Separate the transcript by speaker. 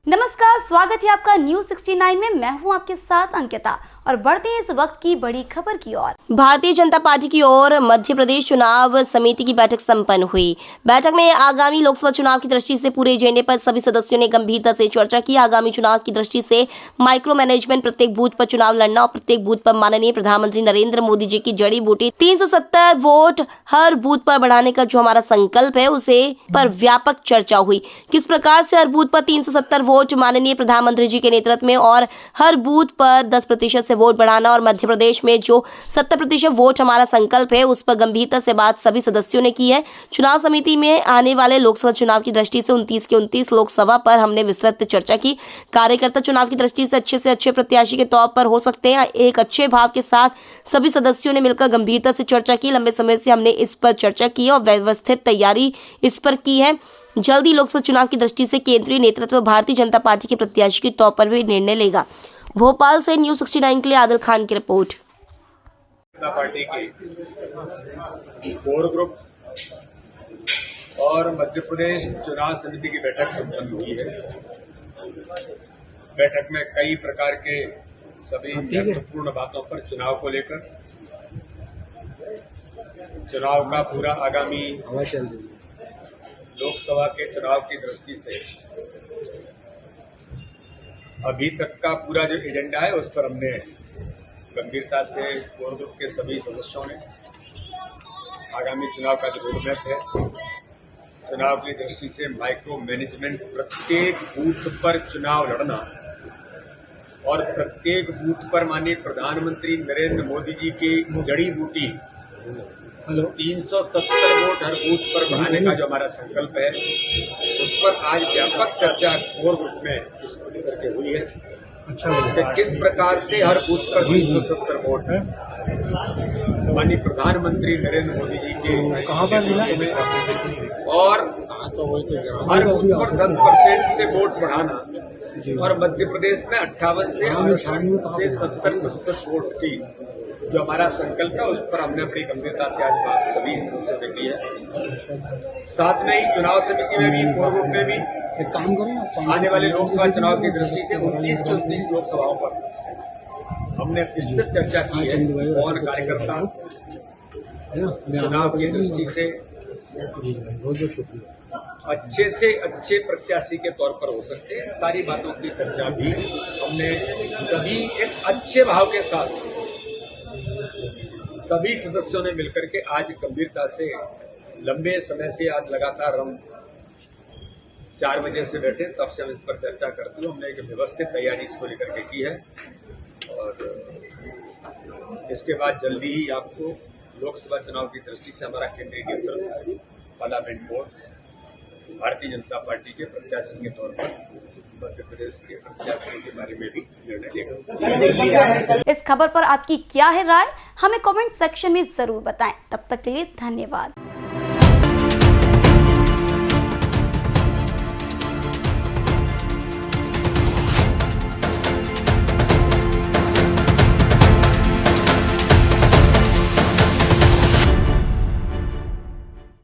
Speaker 1: नमस्कार, स्वागत है आपका न्यूज 69 में। मैं हूं आपके साथ अंकिता और बढ़ते हैं इस वक्त की बड़ी खबर की ओर।
Speaker 2: भारतीय जनता पार्टी की ओर मध्य प्रदेश चुनाव समिति की बैठक संपन्न हुई। बैठक में आगामी लोकसभा चुनाव की दृष्टि से पूरे एजेंडे पर सभी सदस्यों ने गंभीरता से चर्चा की। आगामी चुनाव की दृष्टि से माइक्रो मैनेजमेंट, प्रत्येक बूथ पर चुनाव लड़ना और प्रत्येक बूथ पर माननीय प्रधानमंत्री नरेंद्र मोदी जी की जड़ी बूटी 370 वोट हर बूथ पर बढ़ाने का जो हमारा संकल्प है उसे पर व्यापक चर्चा हुई। किस प्रकार से हर बूथ पर 370 वोट माननीय प्रधानमंत्री जी के नेतृत्व में और हर बूथ पर 10% से वोट बढ़ाना और मध्य प्रदेश में जो 70% वोट हमारा संकल्प है उस पर गंभीरता से बात सभी सदस्यों ने की है। चुनाव समिति में आने वाले लोकसभा चुनाव की दृष्टि से 29 के 29 लोकसभा पर हमने विस्तृत चर्चा की। कार्यकर्ता चुनाव की दृष्टि से अच्छे प्रत्याशी के तौर पर हो सकते हैं। एक अच्छे भाव के साथ सभी सदस्यों ने मिलकर गंभीरता से चर्चा की। लंबे समय से हमने इस पर चर्चा की और व्यवस्थित तैयारी इस पर की है। जल्दी लोकसभा चुनाव की दृष्टि से केंद्रीय नेतृत्व भारतीय जनता पार्टी के प्रत्याशी के तौर पर भी निर्णय लेगा। भोपाल से न्यूज 69 के लिए आदिल खान की रिपोर्ट।
Speaker 3: जनता पार्टी के कोर ग्रुप और मध्य प्रदेश चुनाव समिति की बैठक संपन्न हुई है। बैठक में कई प्रकार के सभी महत्वपूर्ण बातों पर चुनाव को लेकर, चुनाव का पूरा आगामी लोकसभा के चुनाव की दृष्टि से अभी तक का पूरा जो एजेंडा है उस पर हमने गंभीरता से कोर ग्रुप के सभी सदस्यों ने आगामी चुनाव का जो रोडमैप है, चुनाव की दृष्टि से माइक्रो मैनेजमेंट, प्रत्येक बूथ पर चुनाव लड़ना और प्रत्येक बूथ पर माननीय प्रधानमंत्री नरेंद्र मोदी जी की जड़ी बूटी 370 वोट हर बूथ पर बढ़ाने का जो हमारा संकल्प है उस पर आज व्यापक चर्चा कोर ग्रुप में इसको लेकर के हुई है। कि किस प्रकार से हर बूथ पर 370 वोट है माननीय प्रधानमंत्री नरेंद्र मोदी जी के नेतृत्व में और हर बूथ पर 10% से वोट बढ़ाना और मध्य प्रदेश में 58 से 70% वोट की जो हमारा संकल्प है उस पर हमने अपनी गंभीरता से आज बात सभी सदस्यों ने की है। साथ में ही चुनाव समिति में भी, कोर ग्रुप में भी काम करें आने वाले लोकसभा चुनाव की दृष्टि से 29 के 29 लोकसभाओं पर हमने विस्तृत चर्चा की है। कौन कार्यकर्ता चुनाव की दृष्टि से अच्छे से अच्छे प्रत्याशी के तौर पर हो सकते हैं, सारी बातों की चर्चा भी हमने सभी एक अच्छे भाव के साथ सभी सदस्यों ने मिलकर के आज गंभीरता से लंबे समय से आज लगातार हम 4 बजे से बैठे, तब से हम इस पर चर्चा करते हुए हमने एक व्यवस्थित तैयारी इसको लेकर के की है और इसके बाद जल्दी ही आपको लोकसभा चुनाव की दृष्टि से हमारा केंद्रीय नेतृत्व, parliament board, Bharatiya Janata party के प्रत्याशी के तौर पर मध्य प्रदेश के प्रत्याशियों के बारे में भी निर्णय लेगा।
Speaker 1: इस खबर पर आपकी क्या है राय, हमें कमेंट सेक्शन में जरूर बताएं। तब तक के लिए धन्यवाद।